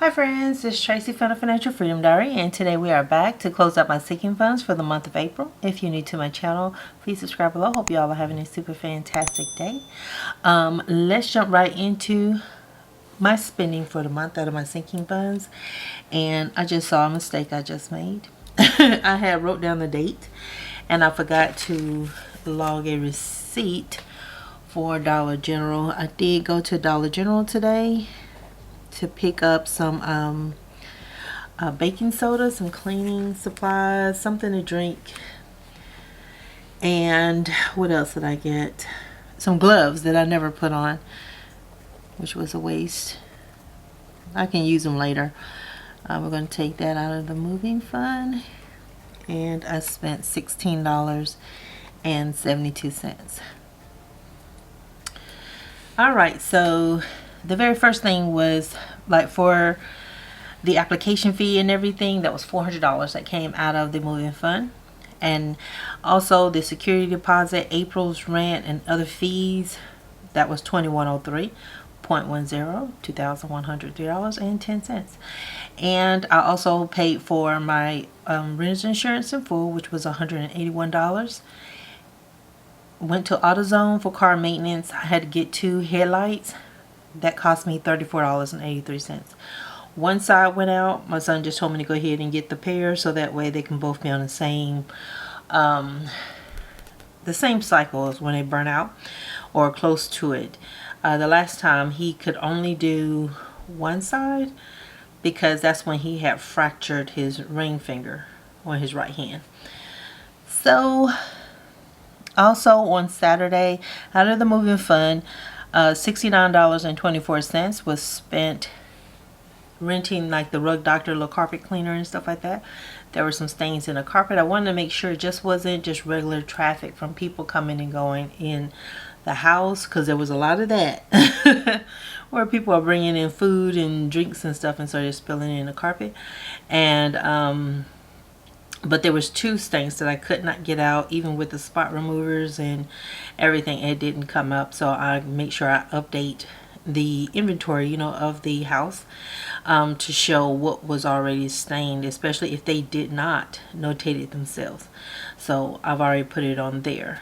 Hi friends, this is Tracy from the Financial Freedom Diary, and today we are back to close up my sinking funds for the month of April. If you're new to my channel, please subscribe below. Hope you all are having a super fantastic day. Let's jump right into my spending for the month out of my sinking funds. And I just saw a mistake I just made. I had wrote down the date and I forgot to log a receipt for Dollar General. I did go to Dollar General today to pick up some baking soda, some cleaning supplies, something to drink, and what else did I get? Some gloves that I never put on, which was a waste. I can use them later. We're going to take that out of the moving fund, and I spent $16.72. Alright, so the very first thing was like for the application fee and everything, that was $400 that came out of the moving fund. And also the security deposit, April's rent, and other fees, that was $2103.10, $2,103.10. And I also paid for my renter's insurance in full, which was $181. Went to AutoZone for car maintenance. I had to get 2 headlights. That cost me $34.83. One side went out. My son just told me to go ahead and get the pair so that way they can both be on the same cycles when they burn out or close to it. The last time he could only do one side because that's when he had fractured his ring finger on his right hand. So also on Saturday, out of the moving fund, $69.24 was spent renting like the rug doctor, little carpet cleaner and stuff like that. There were some stains in the carpet. I wanted to make sure it just wasn't just regular traffic from people coming and going in the house, because there was a lot of that where people are bringing in food and drinks and stuff, and so they're spilling in the carpet. And but there was 2 stains that I could not get out, even with the spot removers and everything. It didn't come up, so I make sure I update the inventory, of the house to show what was already stained, especially if they did not notate it themselves. So I've already put it on there.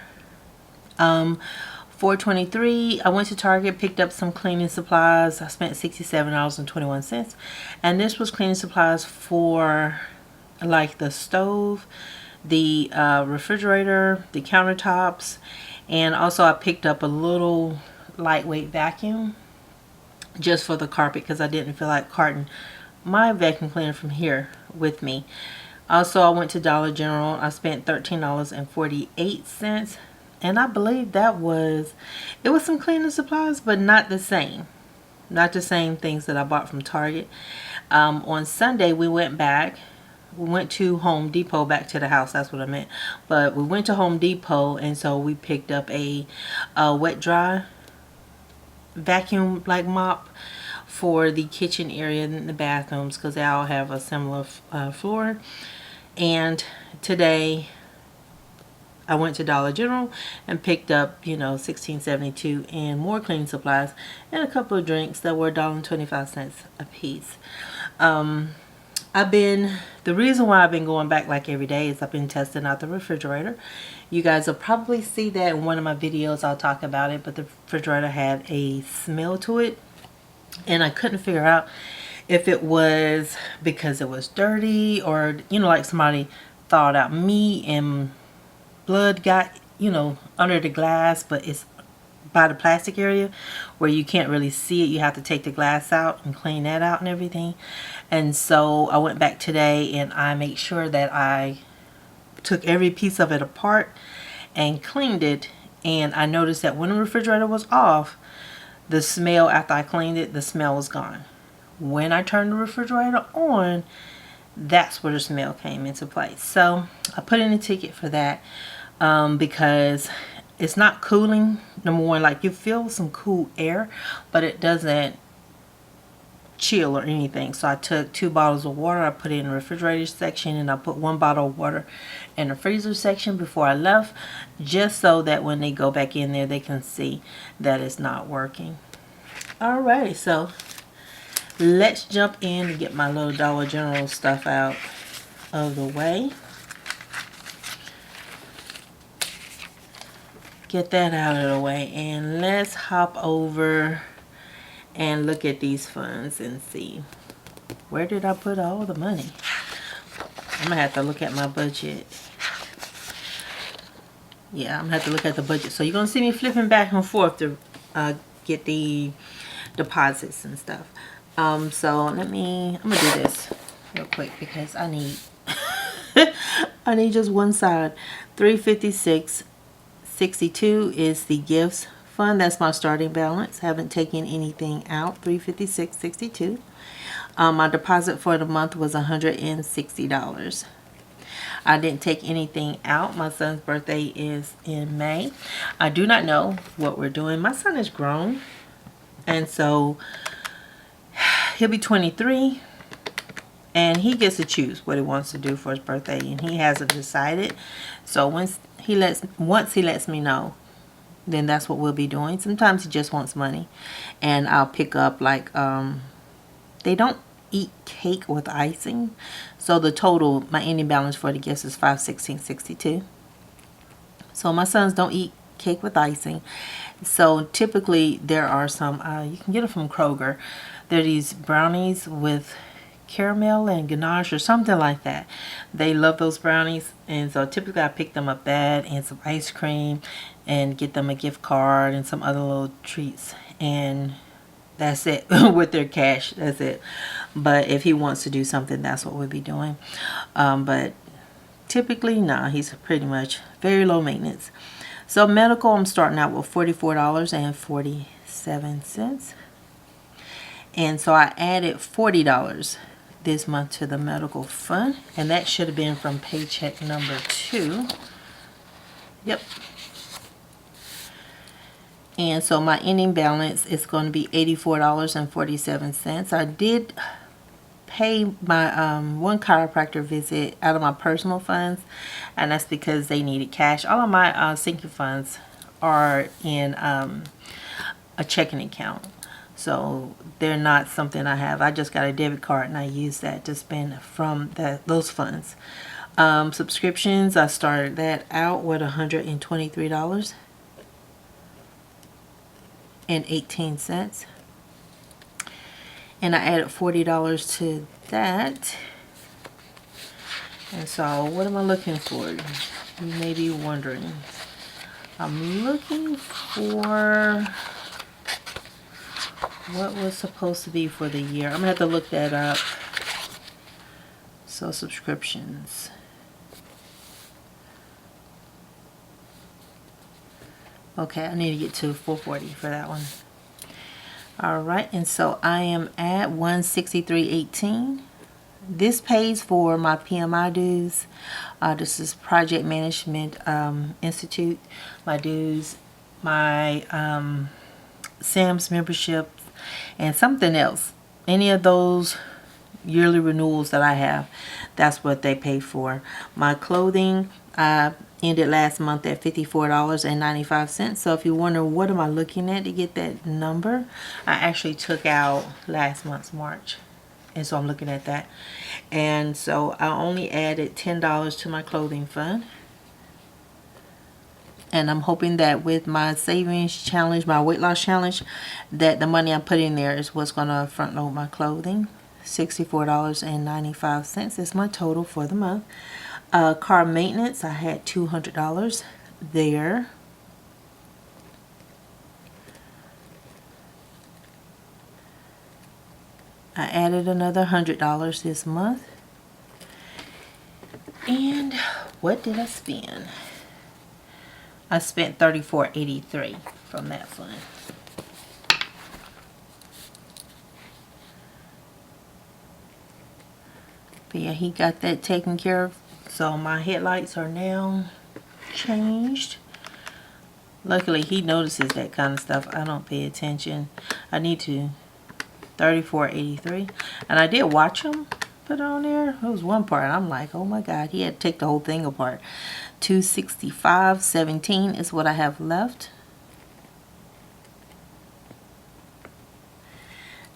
$4.23. I went to Target, picked up some cleaning supplies. I spent $67.21, and this was cleaning supplies for like the stove, the refrigerator, the countertops, and also I picked up a little lightweight vacuum just for the carpet because I didn't feel like carting my vacuum cleaner from here with me. Also, I went to Dollar General. I spent $13.48, and I believe it was some cleaning supplies, but not the same things that I bought from Target. On Sunday we went to Home Depot, back to the house, that's what I meant. But we went to Home Depot, and so we picked up a wet dry vacuum like mop for the kitchen area and the bathrooms, because they all have a similar floor. And today I went to Dollar General and picked up $16.72 and more cleaning supplies and a couple of drinks that were $1.25 a piece. The reason why I've been going back like every day is I've been testing out the refrigerator. You guys will probably see that in one of my videos. I'll talk about it, but the refrigerator had a smell to it, and I couldn't figure out if it was because it was dirty or like somebody thawed out meat and blood got under the glass, but it's by the plastic area where you can't really see it. You have to take the glass out and clean that out and everything. And so I went back today and I made sure that I took every piece of it apart and cleaned it. And I noticed that when the refrigerator was off, the smell, after I cleaned it, the smell was gone. When I turned the refrigerator on, that's where the smell came into place. So I put in a ticket for that because it's not cooling. Number one, like you feel some cool air, but it doesn't chill or anything. So I took 2 bottles of water, I put it in the refrigerator section, and I put 1 bottle of water in the freezer section before I left, just so that when they go back in there they can see that it's not working. Alright, so let's jump in and get my little Dollar General stuff out of the way. Get that out of the way, and let's hop over and look at these funds and see, where did I put all the money? I'm gonna have to look at my budget. Yeah, I'm gonna have to look at the budget. So you're gonna see me flipping back and forth to get the deposits and stuff. So I'm gonna do this real quick because I need I need just one side. 356.62 is the gifts fund. That's my starting balance. Haven't taken anything out. 356.62. My deposit for the month was $160. I didn't take anything out. My son's birthday is in May. I do not know what we're doing. My son is grown, and so he'll be 23, and he gets to choose what he wants to do for his birthday, and he hasn't decided. So once he lets me know, then that's what we'll be doing. Sometimes he just wants money, and I'll pick up, like, they don't eat cake with icing, so the total, my ending balance for the gifts is $516.62. So my sons don't eat cake with icing. So typically there are some, you can get it from Kroger. There are these brownies with caramel and ganache or something like that. They love those brownies, and so typically I pick them up that and some ice cream and get them a gift card and some other little treats, and that's it. With their cash, that's it. But if he wants to do something, that's what we'll be doing. But typically, nah, he's pretty much very low maintenance. So medical, I'm starting out with $44.47. And so I added $40 this month to the medical fund, and that should have been from paycheck number 2. Yep. And so my ending balance is going to be $84.47. I did pay my one chiropractor visit out of my personal funds, and that's because they needed cash. All of my sinking funds are in a checking account, so they're not something I have. I just got a debit card, and I use that to spend from those funds. Subscriptions, I started that out with $123.18. And I added $40 to that. And so what am I looking for? You may be wondering. I'm looking for what was supposed to be for the year. I'm gonna have to look that up. So subscriptions. Okay, I need to get to 440 for that one. Alright, and so I am at 163.18. This pays for my PMI dues. This is Project Management Institute. My dues, my SAMS membership, and something else. Any of those yearly renewals that I have, that's what they pay for. My clothing, ended last month at $54.95. So if you wonder what am I looking at to get that number, I actually took out last month's March, and so I'm looking at that. And so I only added $10 to my clothing fund, and I'm hoping that with my savings challenge, my weight loss challenge, that the money I put in there is what's going to front load my clothing. $64.95 is my total for the month. Car maintenance, I had $200 there. I added another $100 this month. And what did I spend? I spent $34.83 from that fund. But yeah, he got that taken care of. So my headlights are now changed. Luckily, he notices that kind of stuff. I don't pay attention. I need to. $34.83. And I did watch him put it on there. It was one part, and I'm like, oh my God, he had to take the whole thing apart. $265.17 is what I have left.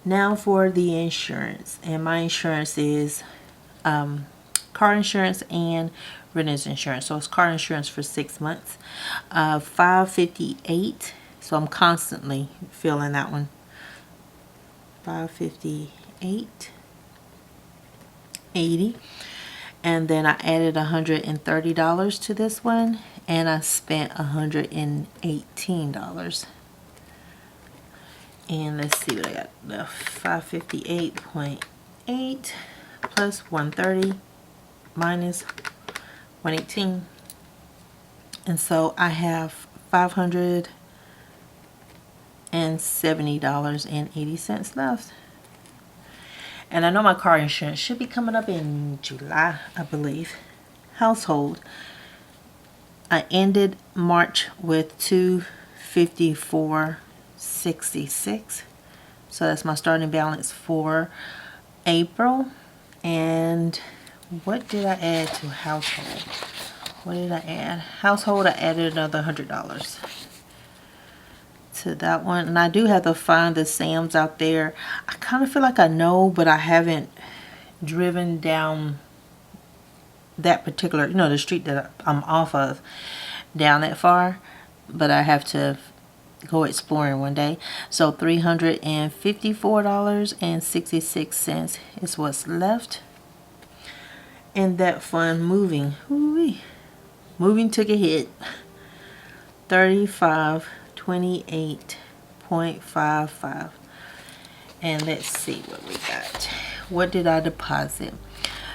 Now for the insurance, and my insurance is car insurance and renter's insurance. So it's car insurance for 6 months, $558. So I'm constantly filling that one. $558.80, and then I added $130 to this one, and I spent $118. And let's see what I got left. 558.8 plus 130 minus 118, and so I have $570.80 left. And I know my car insurance should be coming up in July, I believe. Household, I ended March with $254.66. So that's my starting balance for April. And what did I add to household? What did I add? Household, I added another $100 to that one. And I do have to find the Sam's out there. I kind of feel like I know, but I haven't driven down that particular, the street that I'm off of, down that far. But I have to go exploring one day. So $354.66 is what's left. And that fund moving. Moving took a hit. 3528.55. And let's see what we got. What did I deposit?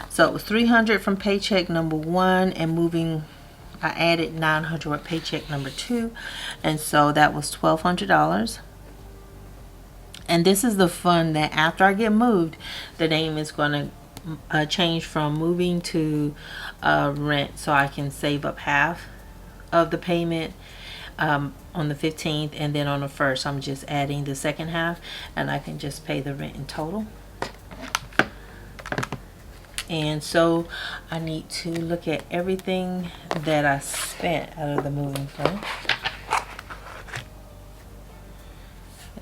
So it was $300 from paycheck number 1, and moving, I added $900 with paycheck number 2, and so that was $1,200. And this is the fund that after I get moved, the name is going to change from moving to rent, so I can save up half of the payment on the 15th, and then on the 1st I'm just adding the second half, and I can just pay the rent in total. And so I need to look at everything that I spent out of the moving fund.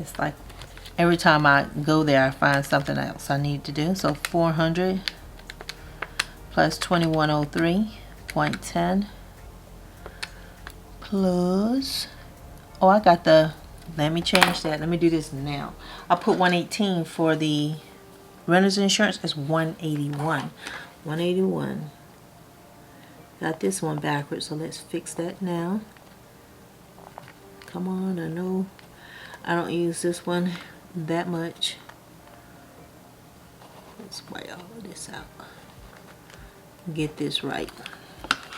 It's like every time I go there, I find something else I need to do. So 400 plus 2103.10 plus, oh, I got the, let me change that. Let me do this now. I put 118 for the renter's insurance. Is 181. 181. Got this one backwards, so let's fix that now. Come on, I know I don't use this one that much. Let's weigh all of this out. Get this right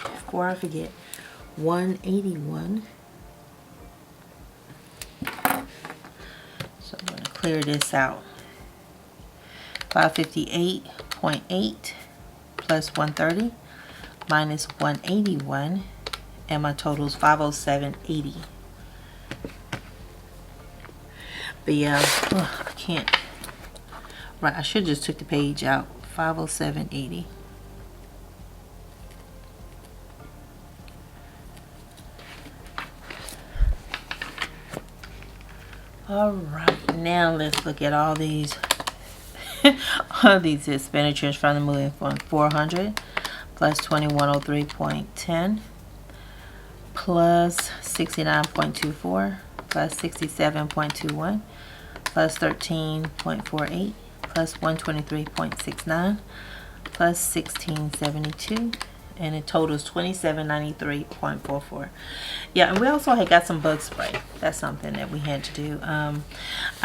before I forget. 181. So I'm going to clear this out. 558.8 plus 130 minus 181, and my total is 507.80. But yeah, I can't. Right, I should just took the page out. 507.80. All right, now let's look at all these all these expenditures from the moving fund. 400 plus 2103.10 plus 69.24 plus 67.21 plus 13.48 plus 123.69 plus 1672, and it totals 2793.44. Yeah, and we also had got some bug spray. That's something that we had to do. I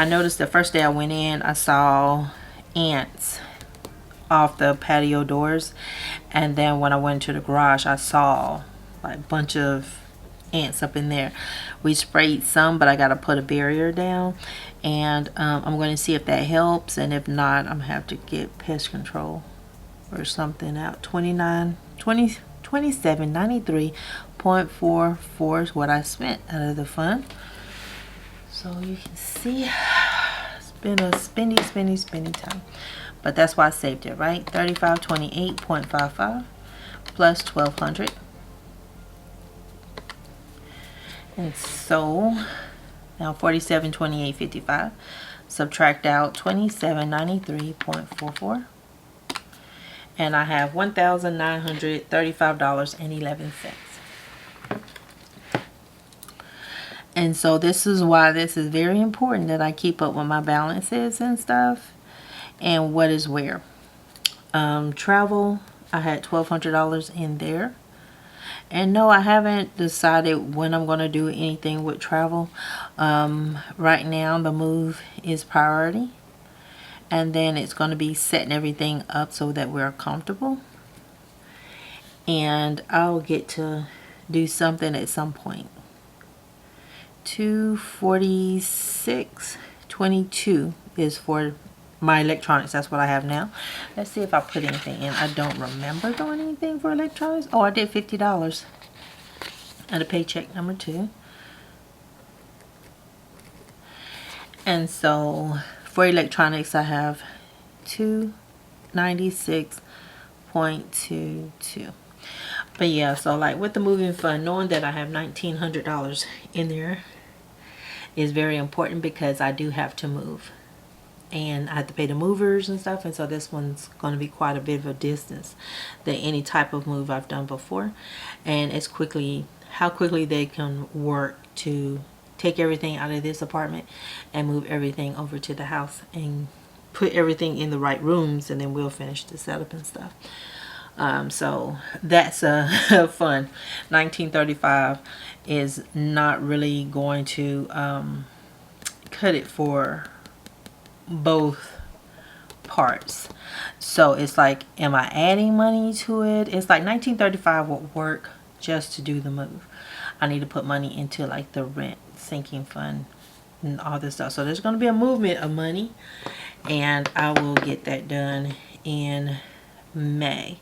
noticed the first day I went in, I saw ants off the patio doors, and then when I went to the garage, I saw like a bunch of ants up in there. We sprayed some, but I got to put a barrier down, and I'm going to see if that helps, and if not, I'm gonna have to get pest control or something out. 2793.44 is what I spent out of the fund. So you can see it's been a spendy time, but that's why I saved it, right? 3528.55 plus 1200, and so now 4728.55 subtract out $27.93.44, and I have $1,935.11. And so this is why this is very important that I keep up with my balances and stuff and what is where. Travel, I had $1,200 in there. And no, I haven't decided when I'm going to do anything with travel. Right now, the move is priority. And then it's going to be setting everything up so that we're comfortable. And I'll get to do something at some point. 246.22 is for my electronics. That's what I have now. Let's see if I put anything in. I don't remember doing anything for electronics. Oh, I did $50 at a paycheck number 2. And so for electronics, I have $296.22. But yeah, so like with the moving fund, knowing that I have $1,900 in there is very important because I do have to move. And I have to pay the movers and stuff. And so this one's going to be quite a bit of a distance than any type of move I've done before. And it's how quickly they can work to take everything out of this apartment and move everything over to the house and put everything in the right rooms, and then we'll finish the setup and stuff. So that's fun. 1935 is not really going to cut it for both parts. So it's like, am I adding money to it? It's like 1935 would work just to do the move. I need to put money into like the rent sinking fund and all this stuff. So there's going to be a movement of money, and I will get that done in May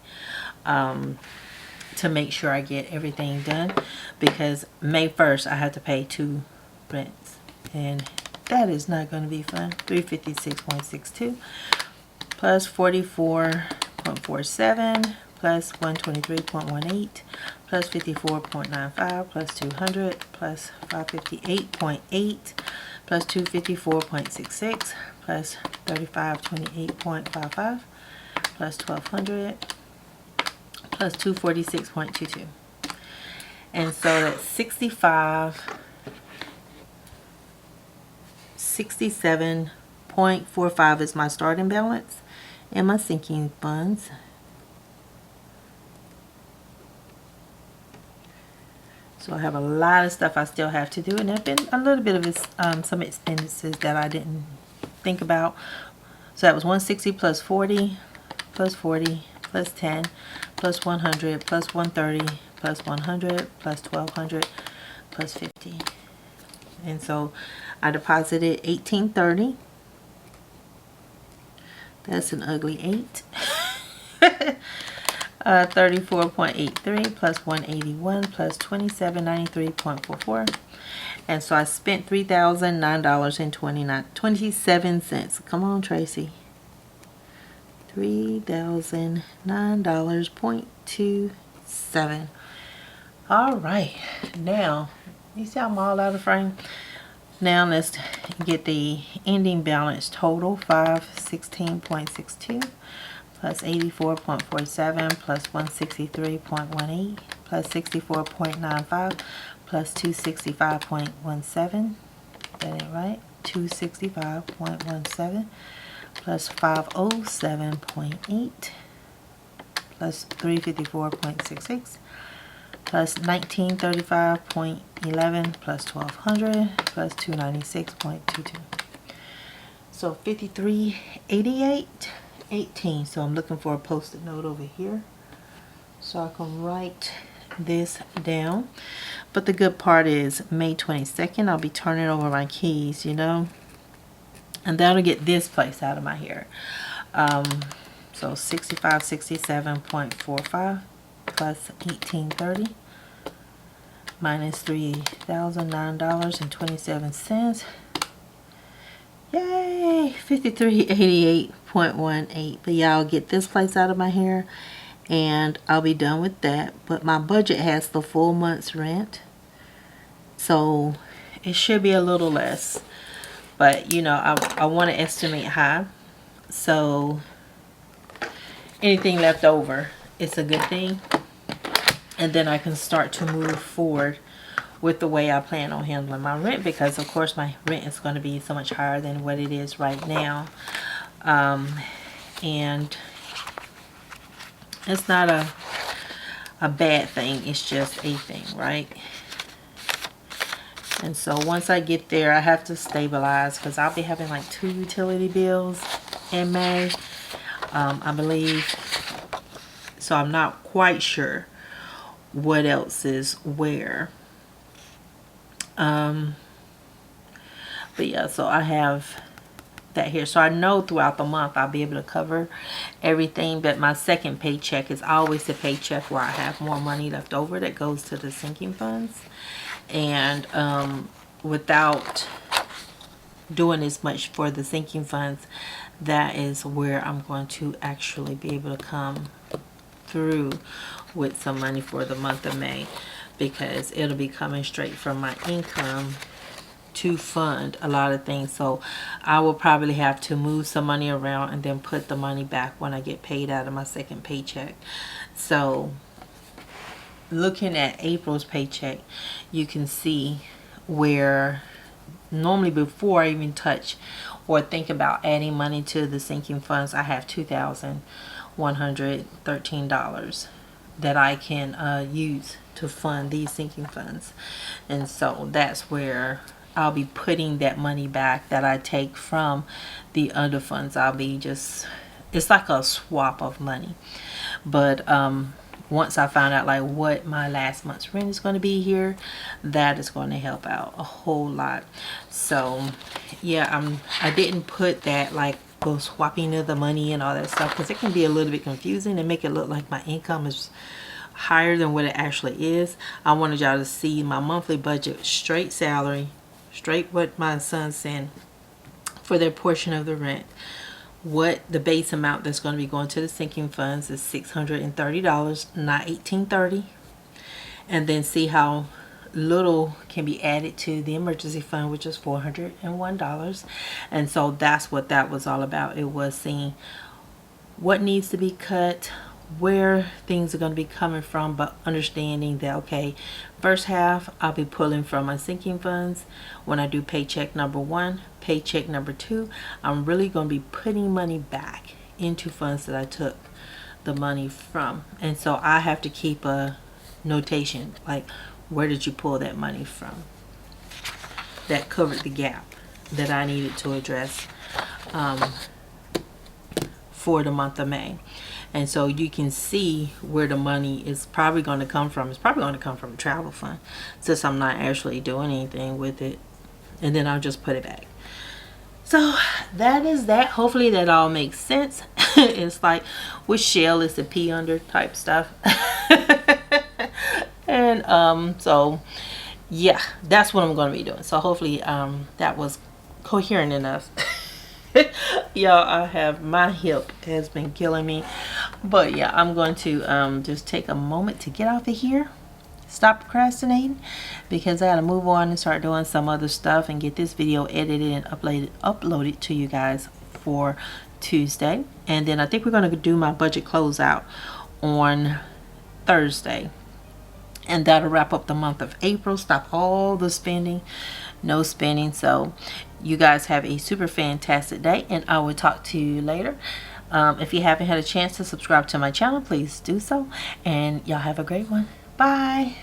to make sure I get everything done, because May 1st I have to pay 2 rents, and that is not going to be fun. 356.62 plus 44.47 plus 123.18 plus 54.95 plus 200 plus 558.8 plus 254.66 plus 3528.55 plus 1200 plus 246.22. And so that's 67.45 is my starting balance and my sinking funds. So I have a lot of stuff I still have to do, and there have been a little bit of some expenses that I didn't think about. So that was 160 plus 40 plus 40 plus 10 plus 100 plus 130 plus 100 plus 1200 plus 50. And so I deposited 1830. That's an ugly 8. 34.83 plus 181 plus 2793.44. And so I spent $3,009.27. Come on, Tracy. $3,009.27. All right. Now, you see I'm all out of frame. Now let's get the ending balance total. 516.62 plus 84.47 plus 163.18 plus 64.95 plus 265.17. That ain't right. 265.17 plus 507.8 plus 354.66 plus 1935.11 plus 1200 plus 296.22. So 5388.18. So I'm looking for a post-it note over here so I can write this down. But the good part is May 22nd I'll be turning over my keys, you know, and that'll get this place out of my hair. So 6567.45 plus 1830 minus $3,009.27. Yay! 5388.18. But yeah, I'll get this place out of my hair and I'll be done with that. But my budget has the full month's rent, so it should be a little less. But you know, I want to estimate high, so anything left over, it's a good thing. And then I can start to move forward with the way I plan on handling my rent, because of course my rent is going to be so much higher than what it is right now. And it's not a bad thing, it's just a thing, right? And so once I get there, I have to stabilize, because I'll be having like 2 utility bills in May, I believe. So I'm not quite sure what else is where. But yeah, so I have that here. So I know throughout the month I'll be able to cover everything, but my second paycheck is always the paycheck where I have more money left over that goes to the sinking funds. And without doing as much for the sinking funds, that is where I'm going to actually be able to come through with some money for the month of May, because it'll be coming straight from my income to fund a lot of things. So I will probably have to move some money around and then put the money back when I get paid out of my second paycheck. So looking at April's paycheck, you can see where normally before I even touch or think about adding money to the sinking funds, I have $2,113 that I can use to fund these sinking funds. And so that's where I'll be putting that money back that I take from the other funds. I'll be just, it's like a swap of money. But once I find out like what my last month's rent is going to be here, that is going to help out a whole lot. So yeah, I didn't put that like go swapping of the money and all that stuff, because it can be a little bit confusing and make it look like my income is higher than what it actually is. I wanted y'all to see my monthly budget, straight salary, straight what my son sent for their portion of the rent. What the base amount that's going to be going to the sinking funds is $630, not $1,830. And then see how little can be added to the emergency fund, which is $401. And so that's what that was all about. It was seeing what needs to be cut, where things are going to be coming from, but understanding that, okay, first half I'll be pulling from my sinking funds. When I do paycheck number 1, paycheck number 2, I'm really going to be putting money back into funds that I took the money from. And so I have to keep a notation, like where did you pull that money from that covered the gap that I needed to address for the month of May. And so you can see where the money is probably going to come from. It's probably going to come from a travel fund, since I'm not actually doing anything with it. And then I'll just put it back. So that is that. Hopefully that all makes sense. It's like with shell, it's a pea under type stuff. And so yeah, that's what I'm going to be doing. So hopefully that was coherent enough. Y'all, I have, my hip has been killing me. But yeah, I'm going to just take a moment to get off of here, stop procrastinating, because I gotta move on and start doing some other stuff and get this video edited and uploaded to you guys for Tuesday. And then I think we're gonna do my budget closeout on Thursday, and that'll wrap up the month of April. Stop all the spending, no spending. So you guys have a super fantastic day, and I will talk to you later. If you haven't had a chance to subscribe to my channel, please do so, and y'all have a great one. Bye.